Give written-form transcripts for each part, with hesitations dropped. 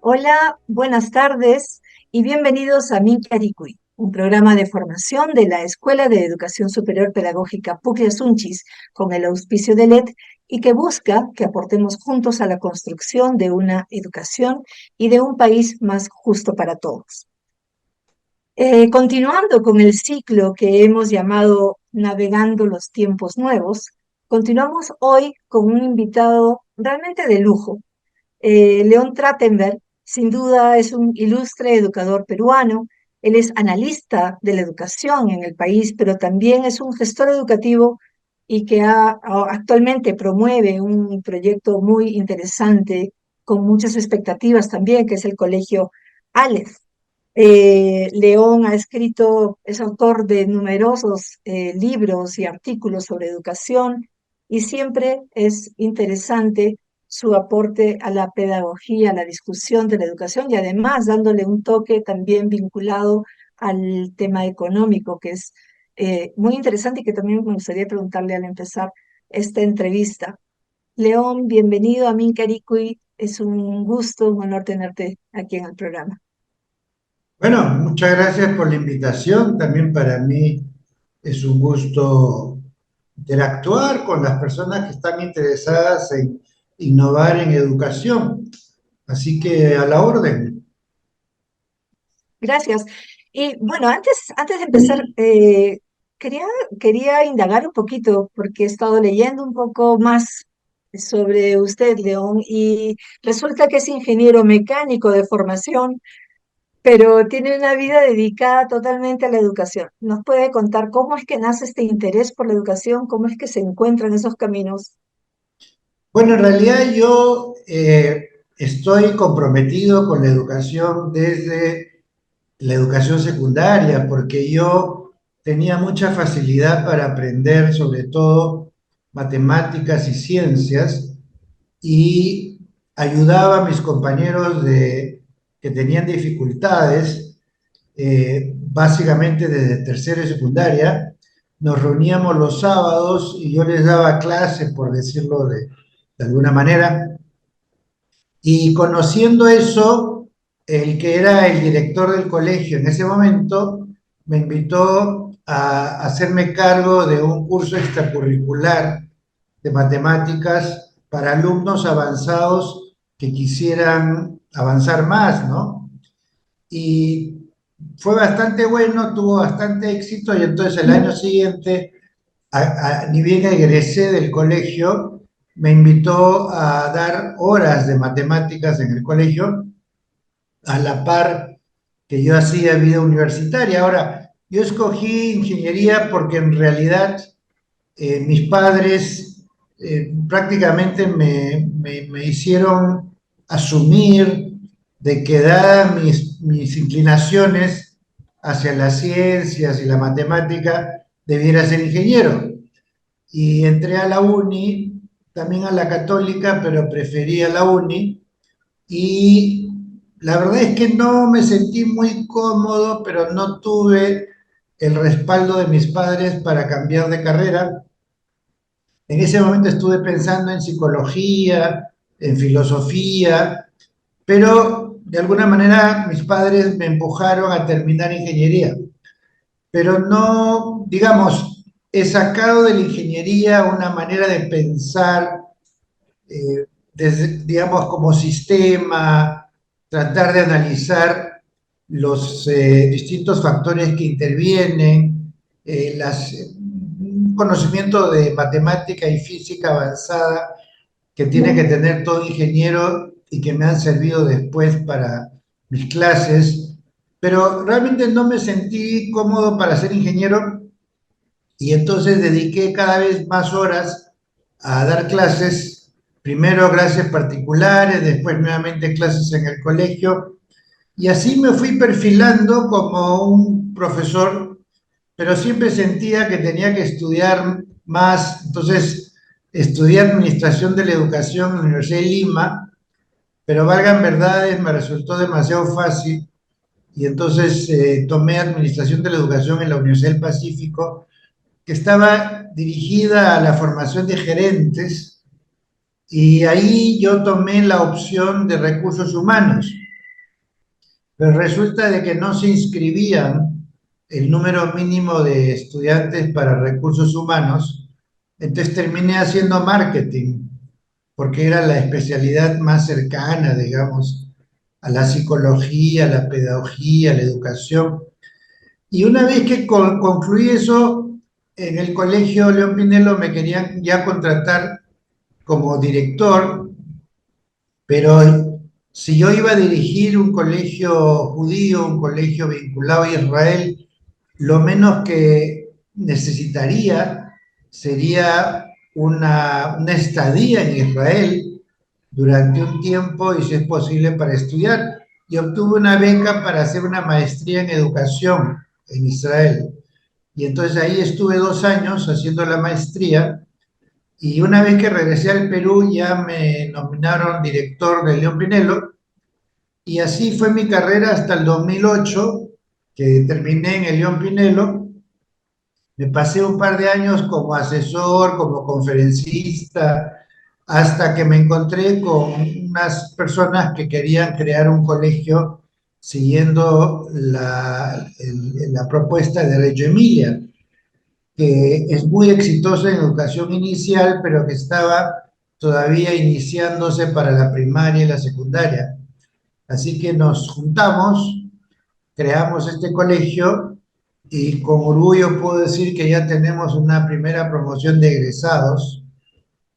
Hola, buenas tardes y bienvenidos a Mincaricui, un programa de formación de la Escuela de Educación Superior Pedagógica Pucllay Sunchis, con el auspicio de LED y que busca que aportemos juntos a la construcción de una educación y de un país más justo para todos. Continuando con el ciclo que hemos llamado Navegando los Tiempos Nuevos, continuamos hoy con un invitado realmente de lujo. León Trachtenberg, sin duda, es un ilustre educador peruano. Él es analista de la educación en el país, pero también es un gestor educativo y que actualmente promueve un proyecto muy interesante con muchas expectativas también, que es el Colegio Aleph. León ha escrito, es autor de numerosos libros y artículos sobre educación y siempre es interesante su aporte a la pedagogía, a la discusión de la educación y además dándole un toque también vinculado al tema económico, que es muy interesante y que también me gustaría preguntarle al empezar esta entrevista. León, bienvenido a Mincaricui. Es un gusto, un honor tenerte aquí en el programa. Bueno, muchas gracias por la invitación. También para mí es un gusto interactuar con las personas que están interesadas en innovar en educación. Así que a la orden. Gracias. Y bueno, antes de empezar, quería, quería indagar un poquito, porque he estado leyendo un poco más sobre usted, León, y resulta que es ingeniero mecánico de formación, pero tiene una vida dedicada totalmente a la educación. ¿Nos puede contar cómo es que nace este interés por la educación? ¿Cómo es que se encuentran esos caminos? Bueno, en realidad yo estoy comprometido con la educación desde la educación secundaria, porque yo tenía mucha facilidad para aprender sobre todo matemáticas y ciencias y ayudaba a mis compañeros que tenían dificultades, básicamente desde tercero y secundaria. Nos reuníamos los sábados y yo les daba clases, por decirlo de alguna manera, y conociendo eso, el que era el director del colegio en ese momento me invitó a hacerme cargo de un curso extracurricular de matemáticas para alumnos avanzados que quisieran avanzar más, ¿no? Y fue bastante bueno, tuvo bastante éxito y entonces el año siguiente, ni bien egresé del colegio, me invitó a dar horas de matemáticas en el colegio a la par que yo hacía vida universitaria. Ahora, yo escogí ingeniería porque en realidad mis padres prácticamente me hicieron asumir de que dadas mis inclinaciones hacia las ciencias y la matemática, debiera ser ingeniero. Y entré a la uni, también a la católica, pero preferí a la uni. Y la verdad es que no me sentí muy cómodo, pero no tuve el respaldo de mis padres para cambiar de carrera. En ese momento estuve pensando en psicología, en filosofía, pero de alguna manera mis padres me empujaron a terminar ingeniería. Pero no, digamos, he sacado de la ingeniería una manera de pensar, digamos, como sistema, tratar de analizar los distintos factores que intervienen, un conocimiento de matemática y física avanzada que tiene que tener todo ingeniero y que me han servido después para mis clases, pero realmente no me sentí cómodo para ser ingeniero y entonces dediqué cada vez más horas a dar clases, primero clases particulares, después nuevamente clases en el colegio, y así me fui perfilando como un profesor, pero siempre sentía que tenía que estudiar más, entonces estudié Administración de la Educación en la Universidad de Lima, pero valgan verdades, me resultó demasiado fácil, y entonces tomé Administración de la Educación en la Universidad del Pacífico, que estaba dirigida a la formación de gerentes y ahí yo tomé la opción de recursos humanos. pero resulta de que no se inscribían el número mínimo de estudiantes para recursos humanos, entonces terminé haciendo marketing, porque era la especialidad más cercana, digamos, a la psicología, a la pedagogía, a la educación. Y una vez que concluí eso, en el colegio León Pinelo me querían ya contratar como director, pero si yo iba a dirigir un colegio judío, un colegio vinculado a Israel, lo menos que necesitaría sería una estadía en Israel durante un tiempo y si es posible para estudiar. Y obtuve una beca para hacer una maestría en educación en Israel. Y entonces ahí estuve 2 años haciendo la maestría y una vez que regresé al Perú ya me nominaron director de León Pinelo y así fue mi carrera hasta el 2008 que terminé en el León Pinelo. Me pasé un par de años como asesor, como conferencista, hasta que me encontré con unas personas que querían crear un colegio siguiendo la propuesta de Reggio Emilia, que es muy exitosa en educación inicial, pero que estaba todavía iniciándose para la primaria y la secundaria. Así que nos juntamos, creamos este colegio y con orgullo puedo decir que ya tenemos una primera promoción de egresados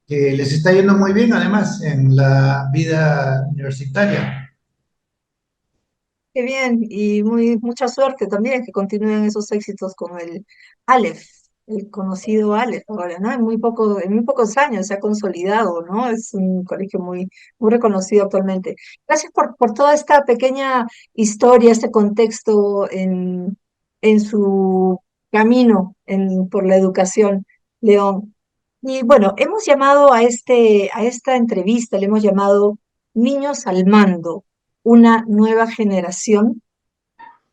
que les está yendo muy bien además en la vida universitaria. Qué bien, y mucha suerte también que continúen esos éxitos con el Aleph, el conocido Aleph ahora, ¿no? En muy pocos años se ha consolidado, ¿no? Es un colegio muy reconocido actualmente. Gracias por toda esta pequeña historia, este contexto en su camino por la educación, León. Y bueno, hemos llamado a esta entrevista, le hemos llamado Niños al Mando, una nueva generación.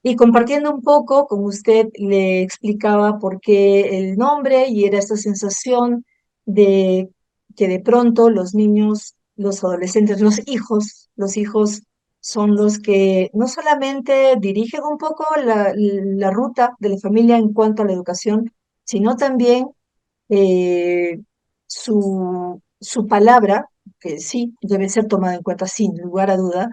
Y compartiendo un poco con usted, le explicaba por qué el nombre y era esta sensación de que de pronto los niños, los adolescentes, los hijos son los que no solamente dirigen un poco la ruta de la familia en cuanto a la educación, sino también eh, su palabra, que sí debe ser tomada en cuenta sin lugar a duda,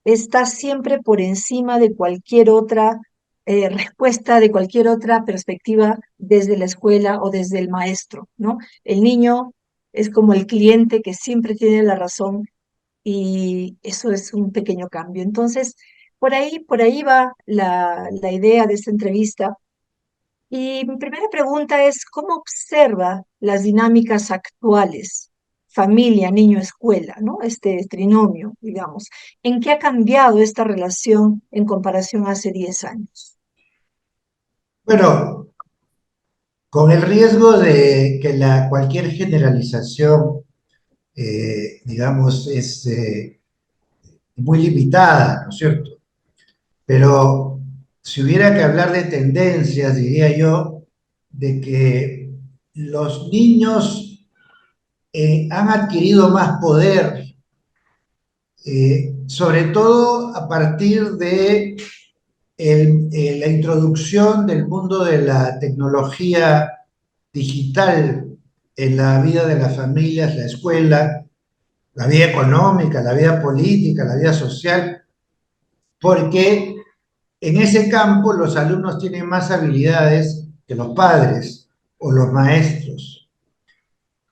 está siempre por encima de cualquier otra respuesta, de cualquier otra perspectiva desde la escuela o desde el maestro, ¿no? El niño es como el cliente que siempre tiene la razón y eso es un pequeño cambio. Entonces, por ahí va la idea de esta entrevista y mi primera pregunta es, ¿cómo observa las dinámicas actuales, familia, niño, escuela, ¿no? Este trinomio, digamos. ¿En qué ha cambiado esta relación en comparación a hace 10 años? Bueno, con el riesgo de que cualquier generalización, digamos, es muy limitada, ¿no es cierto? Pero si hubiera que hablar de tendencias, diría yo, de que los niños han adquirido más poder, sobre todo a partir de la introducción del mundo de la tecnología digital en la vida de las familias, la escuela, la vida económica, la vida política, la vida social, porque en ese campo los alumnos tienen más habilidades que los padres o los maestros.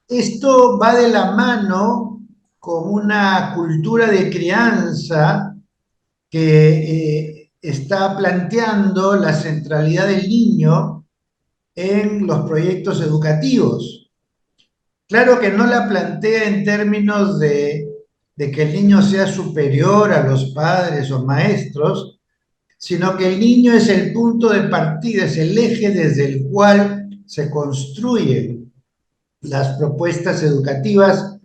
Esto va de la mano con una cultura de crianza que está planteando la centralidad del niño en los proyectos educativos. Claro que no la plantea en términos de que el niño sea superior a los padres o maestros, sino que el niño es el punto de partida, es el eje desde el cual se construyen las propuestas educativas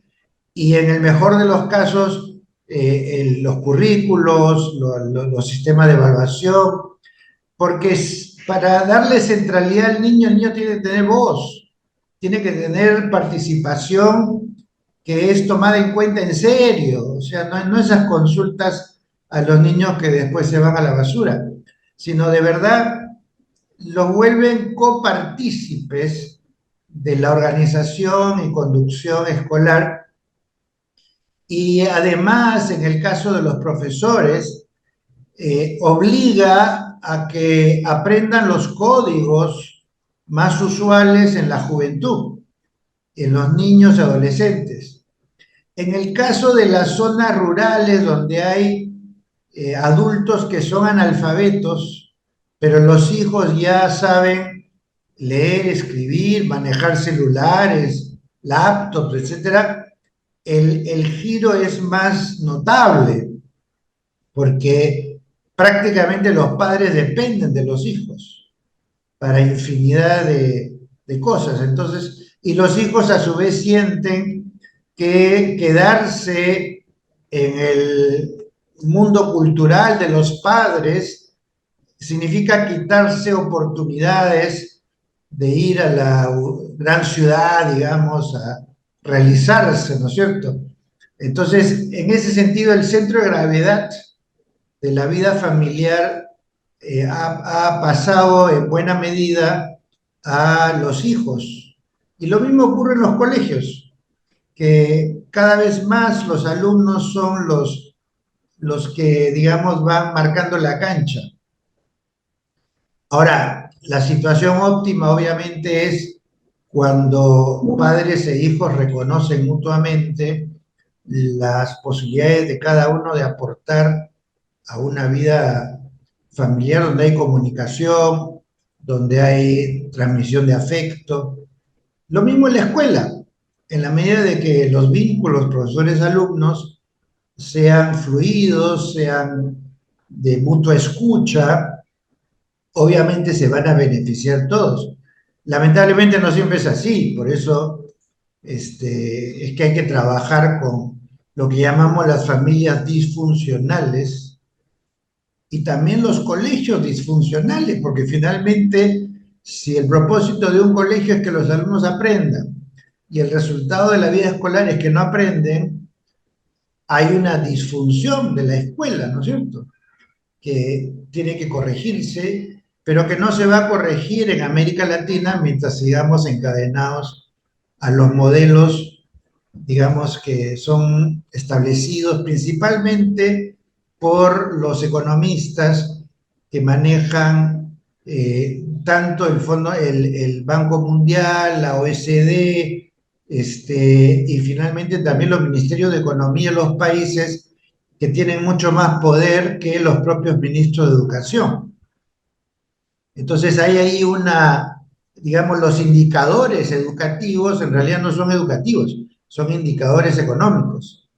y en el mejor de los casos los currículos, los sistemas de evaluación, porque para darle centralidad al niño, el niño tiene que tener voz, tiene que tener participación que es tomada en cuenta en serio, o sea, no esas consultas a los niños que después se van a la basura, sino de verdad los vuelven copartícipes de la organización y conducción escolar. Y además, en el caso de los profesores, obliga a que aprendan los códigos más usuales en la juventud, en los niños y adolescentes. En el caso de las zonas rurales donde hay adultos que son analfabetos, pero los hijos ya saben leer, escribir, manejar celulares, laptops, etcétera, el giro es más notable porque prácticamente los padres dependen de los hijos para infinidad de cosas. Entonces, y los hijos a su vez sienten que quedarse en el mundo cultural de los padres significa quitarse oportunidades de ir a la gran ciudad, digamos, a realizarse, ¿no es cierto? Entonces, en ese sentido, el centro de gravedad de la vida familiar ha pasado en buena medida a los hijos. Y lo mismo ocurre en los colegios, que cada vez más los alumnos son los que, digamos, van marcando la cancha. Ahora, la situación óptima obviamente es cuando padres e hijos reconocen mutuamente las posibilidades de cada uno de aportar a una vida familiar donde hay comunicación, donde hay transmisión de afecto. Lo mismo en la escuela, en la medida de que los vínculos profesores-alumnos sean fluidos, sean de mutua escucha, obviamente se van a beneficiar todos. Lamentablemente no siempre es así, por eso es que hay que trabajar con lo que llamamos las familias disfuncionales y también los colegios disfuncionales, porque finalmente si el propósito de un colegio es que los alumnos aprendan y el resultado de la vida escolar es que no aprenden, hay una disfunción de la escuela, ¿no es cierto? Que tiene que corregirse, pero que no se va a corregir en América Latina mientras sigamos encadenados a los modelos, digamos, que son establecidos principalmente por los economistas que manejan tanto el fondo, el Banco Mundial, la OECD, y finalmente también los ministerios de Economía de los países que tienen mucho más poder que los propios ministros de Educación. Entonces hay ahí digamos, los indicadores educativos en realidad no son educativos, son indicadores económicos,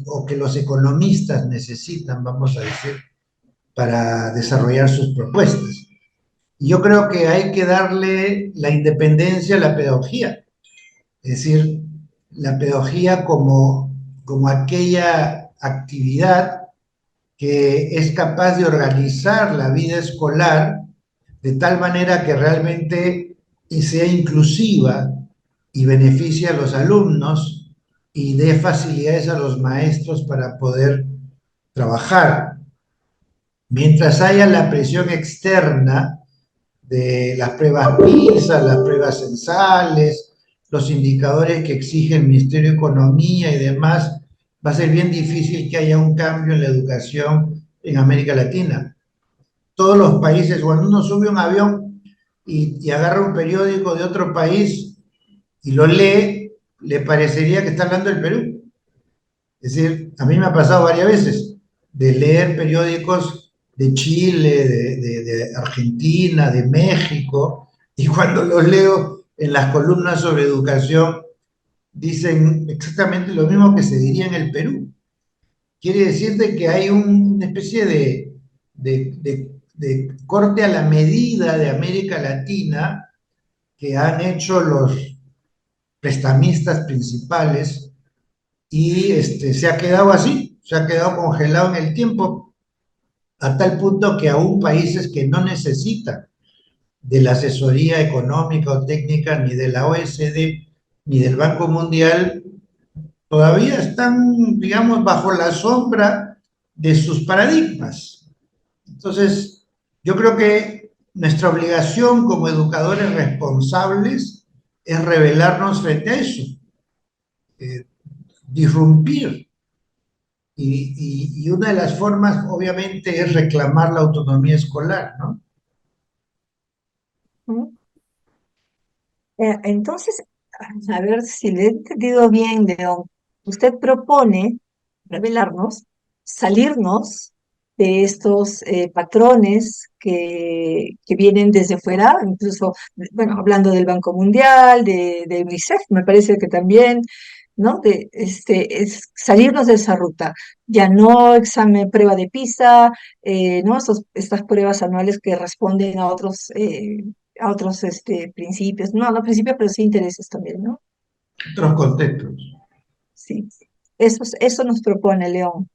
o que los economistas necesitan, vamos a decir, para desarrollar sus propuestas. Y yo creo que hay que darle la independencia a la pedagogía, es decir, la pedagogía como aquella actividad que es capaz de organizar la vida escolar de tal manera que realmente sea inclusiva y beneficie a los alumnos y dé facilidades a los maestros para poder trabajar. Mientras haya la presión externa de las pruebas PISA, las pruebas censales, los indicadores que exige el Ministerio de Economía y demás, va a ser bien difícil que haya un cambio en la educación en América Latina. Todos los países, cuando uno sube un avión y agarra un periódico de otro país y lo lee, le parecería que está hablando del Perú. Es decir, a mí me ha pasado varias veces de leer periódicos de Chile, de Argentina, de México, y cuando los leo en las columnas sobre educación, dicen exactamente lo mismo que se diría en el Perú. Quiere decirte que hay una especie de corte a la medida de América Latina que han hecho los prestamistas principales y se ha quedado así, se ha quedado congelado en el tiempo, a tal punto que aún países que no necesitan de la asesoría económica o técnica ni de la OECD ni del Banco Mundial, todavía están, digamos, bajo la sombra de sus paradigmas. Entonces, yo creo que nuestra obligación como educadores responsables es rebelarnos frente a eso, eh, disrumpir. Y una de las formas, obviamente, es reclamar la autonomía escolar, ¿no? ¿Mm? Entonces, a ver si le he entendido bien, León. Usted propone revelarnos, salirnos de estos patrones que vienen desde fuera, incluso, bueno, hablando del Banco Mundial, de UNICEF, me parece que también, ¿no? Es salirnos de esa ruta. Ya no examen, prueba de PISA, ¿no? Estas pruebas anuales que responden a otros principios, no principios, pero sí intereses también, ¿no? Otros contextos. Sí, eso nos propone León.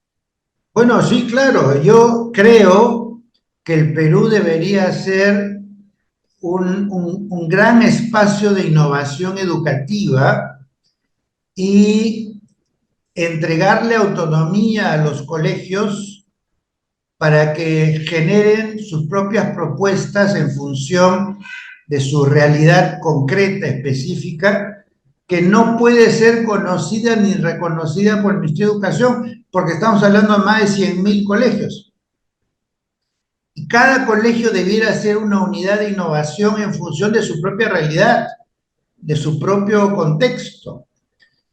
Bueno, sí, claro, yo creo que el Perú debería ser un gran espacio de innovación educativa y entregarle autonomía a los colegios para que generen sus propias propuestas en función de su realidad concreta, específica, que no puede ser conocida ni reconocida por el Ministerio de Educación, porque estamos hablando de más de 100.000 colegios. Y cada colegio debiera ser una unidad de innovación en función de su propia realidad, de su propio contexto.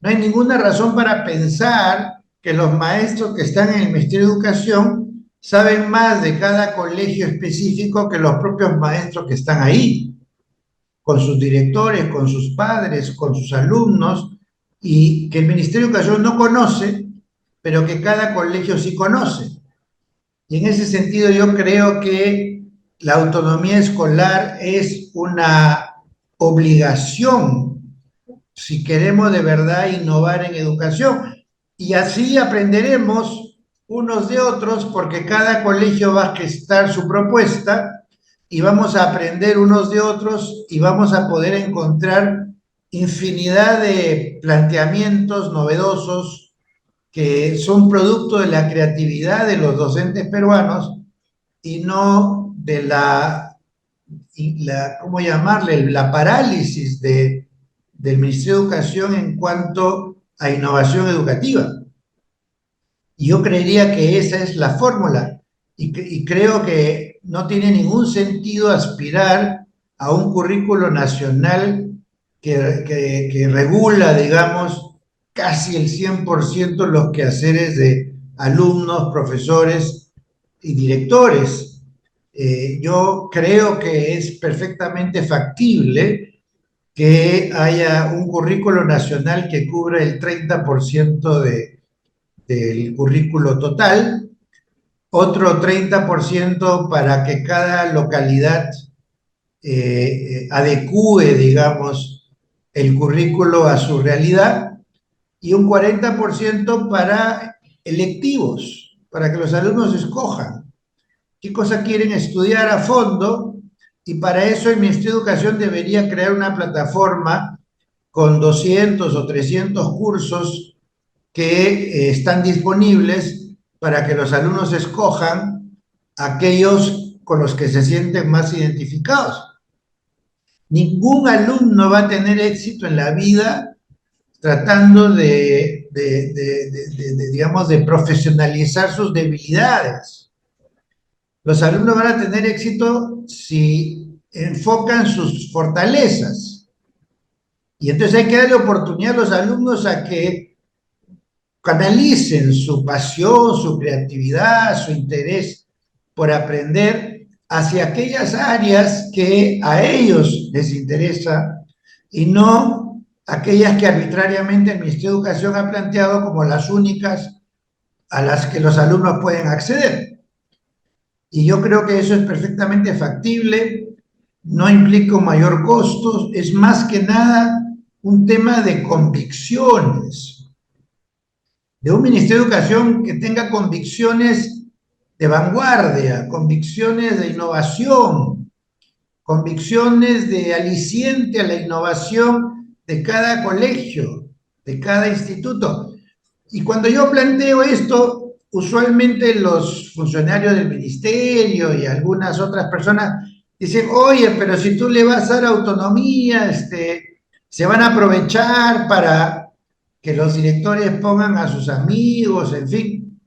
No hay ninguna razón para pensar que los maestros que están en el Ministerio de Educación saben más de cada colegio específico que los propios maestros que están ahí, con sus directores, con sus padres, con sus alumnos, y que el Ministerio de Educación no conoce, pero que cada colegio sí conoce. Y en ese sentido yo creo que la autonomía escolar es una obligación si queremos de verdad innovar en educación. Y así aprenderemos unos de otros porque cada colegio va a gestar su propuesta y vamos a aprender unos de otros y vamos a poder encontrar infinidad de planteamientos novedosos que son producto de la creatividad de los docentes peruanos y no de ¿cómo llamarle? La parálisis del Ministerio de Educación en cuanto a innovación educativa. Y yo creería que esa es la fórmula. Y creo que no tiene ningún sentido aspirar a un currículo nacional que regula, digamos, casi el 100% los quehaceres de alumnos, profesores y directores. Yo creo que es perfectamente factible que haya un currículo nacional que cubra el 30% del currículo total, otro 30% para que cada localidad adecúe, digamos, el currículo a su realidad, y un 40% para electivos, para que los alumnos escojan qué cosa quieren estudiar a fondo, y para eso el Ministerio de Educación debería crear una plataforma con 200 o 300 cursos que están disponibles para que los alumnos escojan aquellos con los que se sienten más identificados. Ningún alumno va a tener éxito en la vida tratando digamos, de profesionalizar sus debilidades. Los alumnos van a tener éxito si enfocan sus fortalezas. Y entonces hay que darle oportunidad a los alumnos a que canalicen su pasión, su creatividad, su interés por aprender hacia aquellas áreas que a ellos les interesa y no aquellas que arbitrariamente el Ministerio de Educación ha planteado como las únicas a las que los alumnos pueden acceder. Y yo creo que eso es perfectamente factible, no implica un mayor costo, es más que nada un tema de convicciones, de un Ministerio de Educación que tenga convicciones de vanguardia, convicciones de innovación, convicciones de aliciente a la innovación de cada colegio, de cada instituto. Y cuando yo planteo esto, usualmente los funcionarios del ministerio y algunas otras personas dicen, oye, pero si tú le vas a dar autonomía, se van a aprovechar para que los directores pongan a sus amigos, en fin.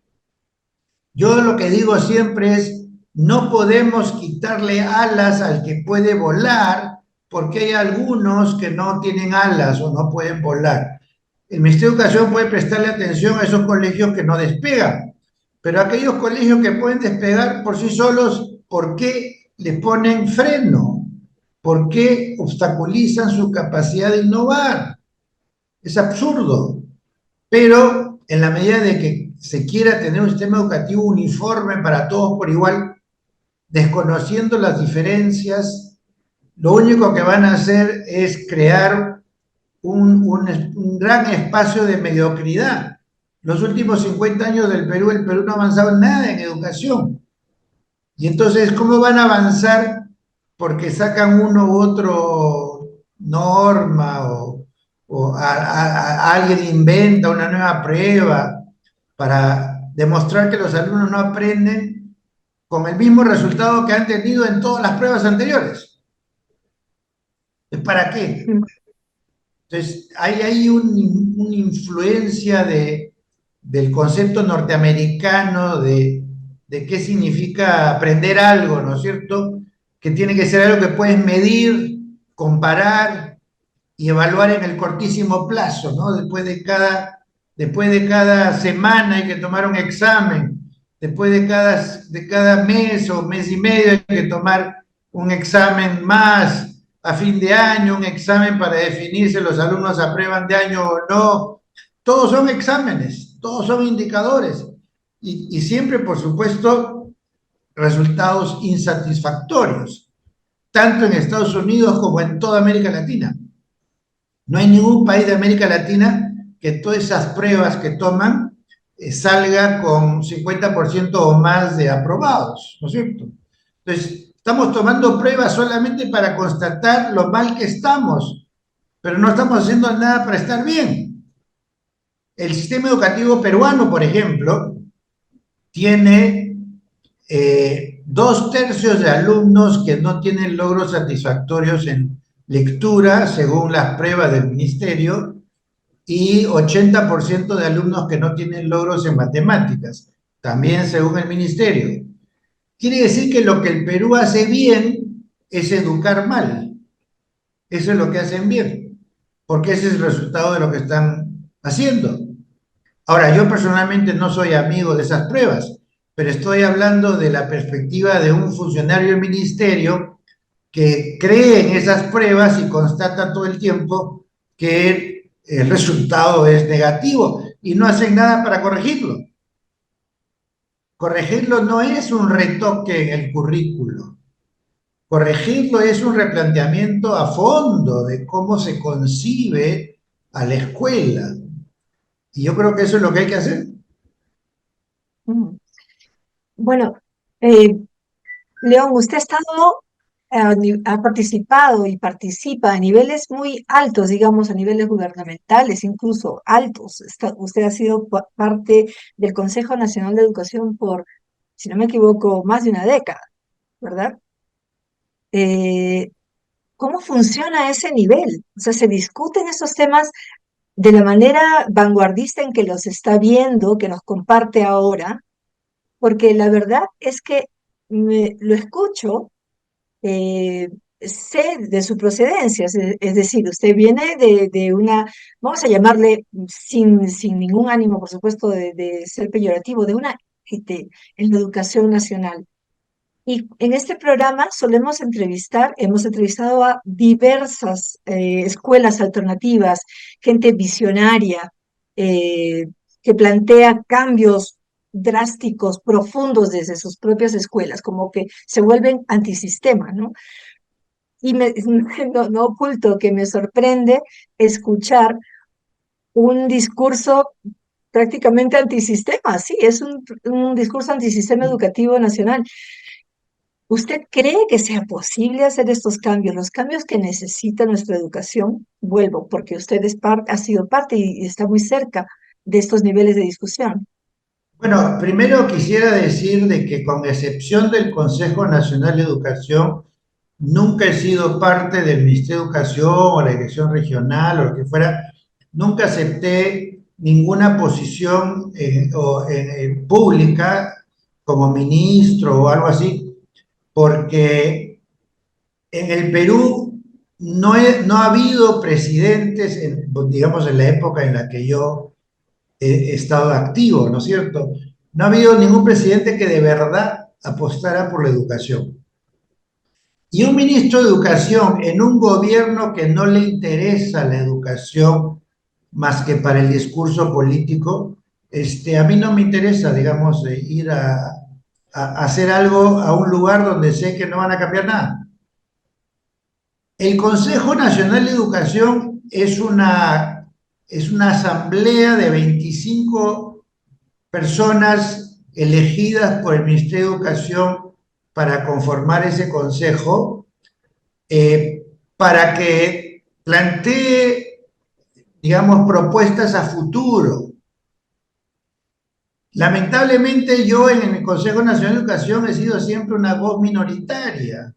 Yo lo que digo siempre es, no podemos quitarle alas al que puede volar, porque hay algunos que no tienen alas o no pueden volar. El Ministerio de Educación puede prestarle atención a esos colegios que no despegan, pero aquellos colegios que pueden despegar por sí solos, ¿por qué le ponen freno? ¿Por qué obstaculizan su capacidad de innovar? Es absurdo. Pero en la medida de que se quiera tener un sistema educativo uniforme para todos por igual, desconociendo las diferencias, lo único que van a hacer es crear un gran espacio de mediocridad. Los últimos 50 años del Perú, el Perú no ha avanzado en nada en educación. Y entonces, ¿cómo van a avanzar porque sacan uno u otro norma o alguien inventa una nueva prueba para demostrar que los alumnos no aprenden con el mismo resultado que han tenido en todas las pruebas anteriores? ¿Para qué? Mm. Entonces, hay ahí una influencia del concepto norteamericano de qué significa aprender algo, ¿no es cierto? Que tiene que ser algo que puedes medir, comparar y evaluar en el cortísimo plazo, ¿no? Después de cada semana hay que tomar un examen, después de cada mes o mes y medio hay que tomar un examen más a fin de año, un examen para definir si los alumnos aprueban de año o no. Todos son exámenes, todos son indicadores y siempre, por supuesto, resultados insatisfactorios, tanto en Estados Unidos como en toda América Latina. No hay ningún país de América Latina que todas esas pruebas que toman salga con 50% o más de aprobados, ¿no es cierto? Entonces, estamos tomando pruebas solamente para constatar lo mal que estamos, pero no estamos haciendo nada para estar bien. El sistema educativo peruano, por ejemplo, tiene 2/3 de alumnos que no tienen logros satisfactorios en lectura, según las pruebas del ministerio, y 80% de alumnos que no tienen logros en matemáticas, también según el ministerio. Quiere decir que lo que el Perú hace bien es educar mal. Eso es lo que hacen bien, porque ese es el resultado de lo que están haciendo. Ahora, yo personalmente no soy amigo de esas pruebas, pero estoy hablando de la perspectiva de un funcionario del ministerio que cree en esas pruebas y constata todo el tiempo que el resultado es negativo y no hacen nada para corregirlo. Corregirlo no es un retoque en el currículo. Corregirlo es un replanteamiento a fondo de cómo se concibe a la escuela. Y yo creo que eso es lo que hay que hacer. Mm. Bueno, eh, León, usted ha estado, ha participado y participa a niveles muy altos, digamos, a niveles gubernamentales, incluso altos. Usted ha sido parte del Consejo Nacional de Educación por, si no me equivoco, más de una década, ¿verdad? Eh, ¿Cómo funciona ese nivel? O sea, ¿se discuten esos temas de la manera vanguardista en que los está viendo, que nos comparte ahora? Porque la verdad es que lo escucho, eh, sé de su procedencia, es decir, usted viene de una, vamos a llamarle sin ningún ánimo, por supuesto, de ser peyorativo, de una élite en la educación nacional. Y en este programa solemos entrevistar, hemos entrevistado a diversas escuelas alternativas, gente visionaria, eh, que plantea cambios drásticos, profundos desde sus propias escuelas, como que se vuelven antisistema, ¿no? Y no oculto que me sorprende escuchar un discurso prácticamente antisistema, sí, es un discurso antisistema educativo nacional. ¿Usted cree que sea posible hacer estos cambios, los cambios que necesita nuestra educación? Vuelvo, porque usted ha sido parte y está muy cerca de estos niveles de discusión. Bueno, primero quisiera decir de que con excepción del Consejo Nacional de Educación, nunca he sido parte del Ministerio de Educación o la dirección regional o lo que fuera, nunca acepté ninguna posición pública como ministro o algo así, porque en el Perú no ha habido presidentes, digamos, en la época en la que yo he estado activo, ¿no es cierto? No ha habido ningún presidente que de verdad apostara por la educación. Y un ministro de educación en un gobierno que no le interesa la educación más que para el discurso político, a mí no me interesa, digamos, ir a hacer algo a un lugar donde sé que no van a cambiar nada. El Consejo Nacional de Educación es una asamblea de 25 personas elegidas por el Ministerio de Educación para conformar ese consejo, eh, para que plantee, digamos, propuestas a futuro. Lamentablemente yo en el Consejo Nacional de Educación he sido siempre una voz minoritaria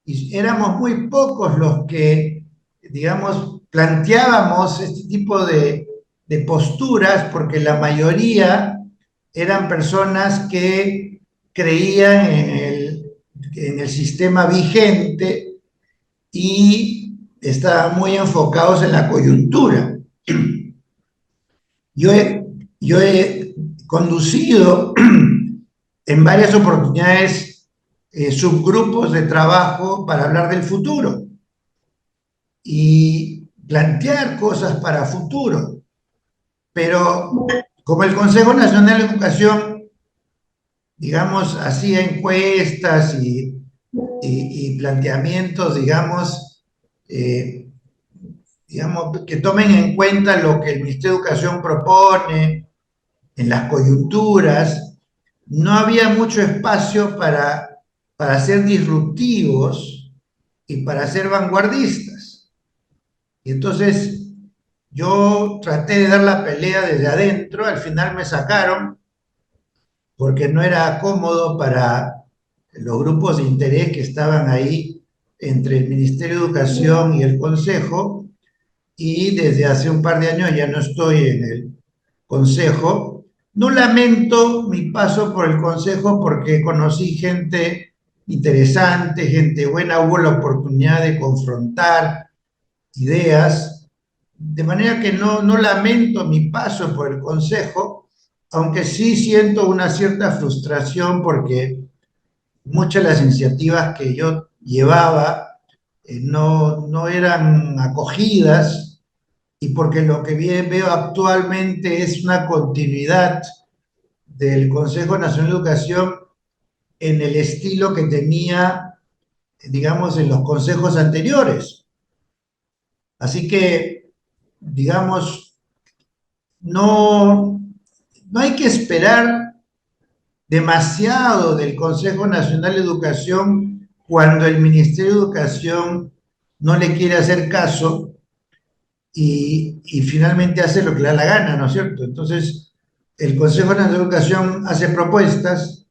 y éramos muy pocos los que, digamos, planteábamos este tipo de posturas porque la mayoría eran personas que creían en el sistema vigente y estaban muy enfocados en la coyuntura. Yo he, yo he conducido en varias oportunidades subgrupos de trabajo para hablar del futuro y plantear cosas para futuro, pero como el Consejo Nacional de Educación, digamos, hacía encuestas y planteamientos, eh, digamos, que tomen en cuenta lo que el Ministerio de Educación propone en las coyunturas, no había mucho espacio para ser disruptivos y para ser vanguardistas. Y entonces yo traté de dar la pelea desde adentro, al final me sacaron porque no era cómodo para los grupos de interés que estaban ahí entre el Ministerio de Educación y el Consejo, y desde hace un par de años ya no estoy en el Consejo. No lamento mi paso por el Consejo porque conocí gente interesante, gente buena, hubo la oportunidad de confrontar ideas, de manera que no lamento mi paso por el Consejo, aunque sí siento una cierta frustración porque muchas de las iniciativas que yo llevaba no eran acogidas y porque lo que veo actualmente es una continuidad del Consejo Nacional de Educación en el estilo que tenía, digamos, en los consejos anteriores. Así que, digamos, no hay que esperar demasiado del Consejo Nacional de Educación cuando el Ministerio de Educación no le quiere hacer caso y finalmente hace lo que le da la gana, ¿no es cierto? Entonces, el Consejo Nacional de Educación hace propuestas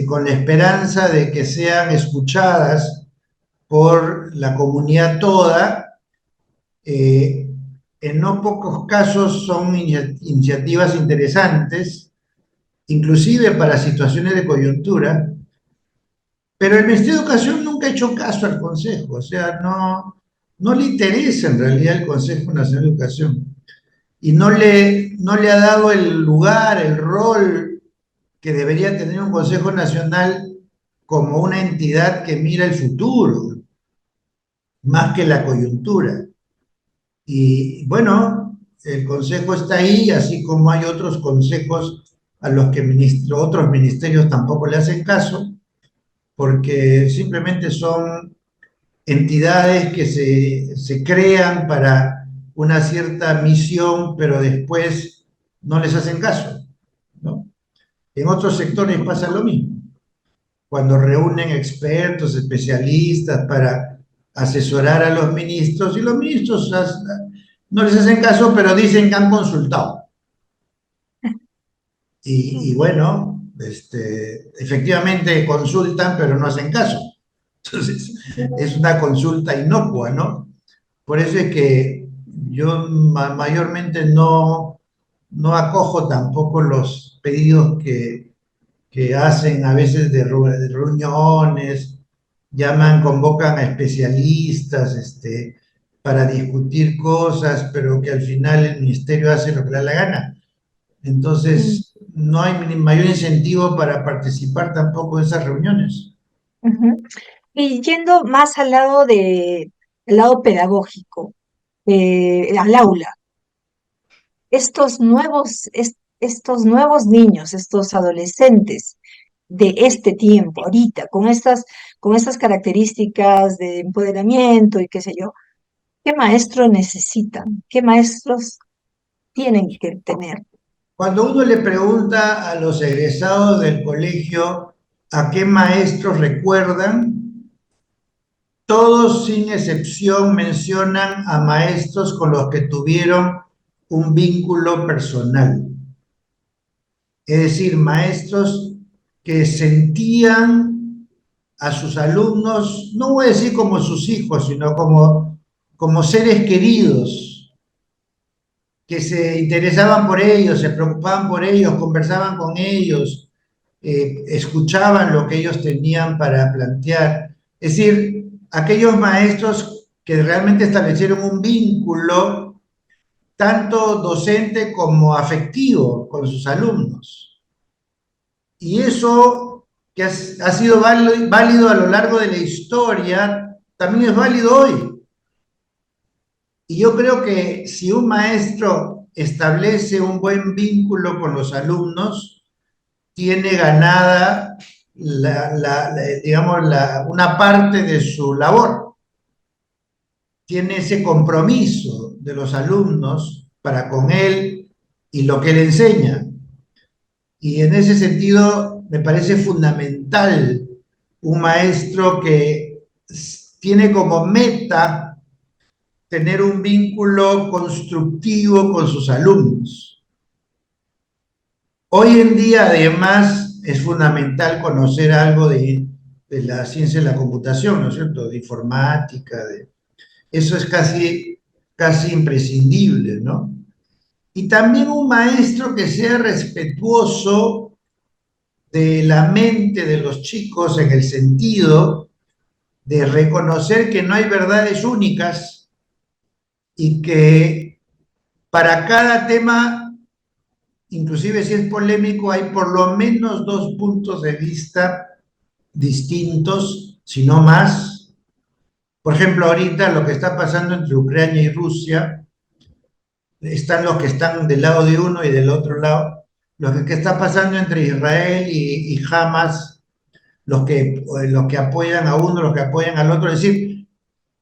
con la esperanza de que sean escuchadas por la comunidad toda. eh, en no pocos casos son iniciativas interesantes, inclusive para situaciones de coyuntura, pero el Ministerio de Educación nunca ha hecho caso al Consejo, o sea, no le interesa en realidad el Consejo Nacional de Educación y no le ha dado el lugar, el rol que debería tener un Consejo Nacional como una entidad que mira el futuro, más que la coyuntura. Y bueno, el Consejo está ahí, así como hay otros consejos a los que otros ministerios tampoco le hacen caso, porque simplemente son entidades que se crean para una cierta misión, pero después no les hacen caso, ¿no? En otros sectores pasa lo mismo. Cuando reúnen expertos, especialistas para asesorar a los ministros, y los ministros no les hacen caso, pero dicen que han consultado. Y bueno, efectivamente consultan, pero no hacen caso. Entonces, es una consulta inocua, ¿no? Por eso es que yo mayormente no acojo tampoco los pedidos que hacen a veces de reuniones, llaman, convocan a especialistas para discutir cosas, pero que al final el ministerio hace lo que le da la gana. Mm, Entonces, no hay mayor incentivo para participar tampoco en esas reuniones. ujú. Y yendo más al lado pedagógico, al aula, estos nuevos niños, estos adolescentes de este tiempo, ahorita, con estas características de empoderamiento y qué sé yo, ¿qué maestros necesitan? ¿Qué maestros tienen que tener? Cuando uno le pregunta a los egresados del colegio a qué maestros recuerdan, todos sin excepción mencionan a maestros con los que tuvieron un vínculo personal. Es decir, maestros que sentían a sus alumnos, no voy a decir como sus hijos, sino como seres queridos, que se interesaban por ellos, se preocupaban por ellos, conversaban con ellos, escuchaban lo que ellos tenían para plantear. Es decir, aquellos maestros que realmente establecieron un vínculo tanto docente como afectivo con sus alumnos. Y eso que ha sido válido a lo largo de la historia, también es válido hoy. Y yo creo que si un maestro establece un buen vínculo con los alumnos, tiene ganada, digamos, una parte de su labor. Tiene ese compromiso de los alumnos para con él y lo que él enseña. Y en ese sentido me parece fundamental un maestro que tiene como meta tener un vínculo constructivo con sus alumnos. Hoy en día, además, es fundamental conocer algo de la ciencia de la computación, ¿no es cierto? De informática, eso es casi imprescindible, ¿no? Y también un maestro que sea respetuoso de la mente de los chicos en el sentido de reconocer que no hay verdades únicas y que para cada tema, inclusive si es polémico, hay por lo menos dos puntos de vista distintos, si no más. Por ejemplo, ahorita lo que está pasando entre Ucrania y Rusia, están los que están del lado de uno y del otro lado. Lo que está pasando entre Israel y Hamas, los que apoyan a uno, los que apoyan al otro. Es decir,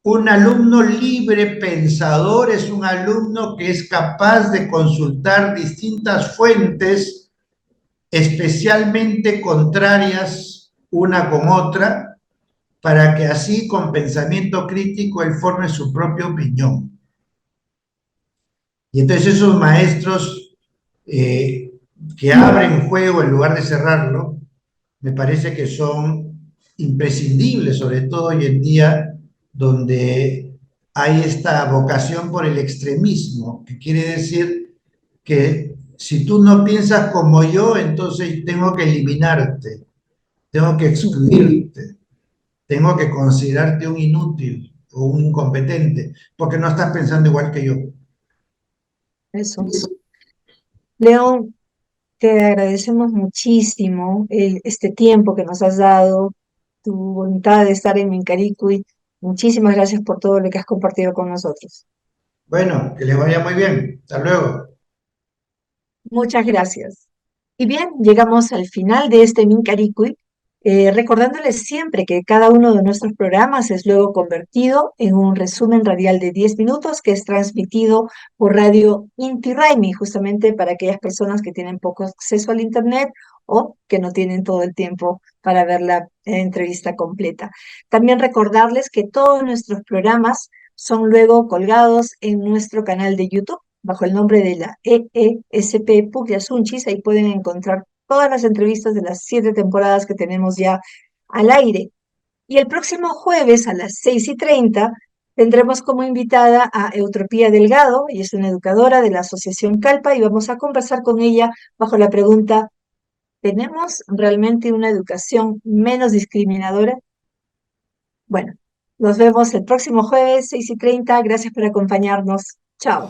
un alumno libre pensador es un alumno que es capaz de consultar distintas fuentes, especialmente contrarias una con otra, para que así con pensamiento crítico él forme su propia opinión. Y entonces esos maestros eh, que abren juego en lugar de cerrarlo, me parece que son imprescindibles, sobre todo hoy en día, donde hay esta vocación por el extremismo, que quiere decir que si tú no piensas como yo, entonces tengo que eliminarte, tengo que excluirte, tengo que considerarte un inútil o un incompetente, porque no estás pensando igual que yo. Eso. León, te agradecemos muchísimo este tiempo que nos has dado, tu voluntad de estar en Mincaricui. Muchísimas gracias por todo lo que has compartido con nosotros. Bueno, que les vaya muy bien. Hasta luego. Muchas gracias. Y bien, llegamos al final de este Mincaricui, recordándoles siempre que cada uno de nuestros programas es luego convertido en un resumen radial de 10 minutos que es transmitido por Radio Inti Raymi, justamente para aquellas personas que tienen poco acceso al Internet o que no tienen todo el tiempo para ver la entrevista completa. También recordarles que todos nuestros programas son luego colgados en nuestro canal de YouTube bajo el nombre de la EESP Puglia Sunchis. Ahí pueden encontrar todas las entrevistas de las 7 temporadas que tenemos ya al aire. Y el próximo jueves a las 6:30 tendremos como invitada a Eutropía Delgado. Ella es una educadora de la Asociación Calpa y vamos a conversar con ella bajo la pregunta: ¿tenemos realmente una educación menos discriminadora? Bueno, nos vemos el próximo jueves, 6:30. Gracias por acompañarnos. Chao.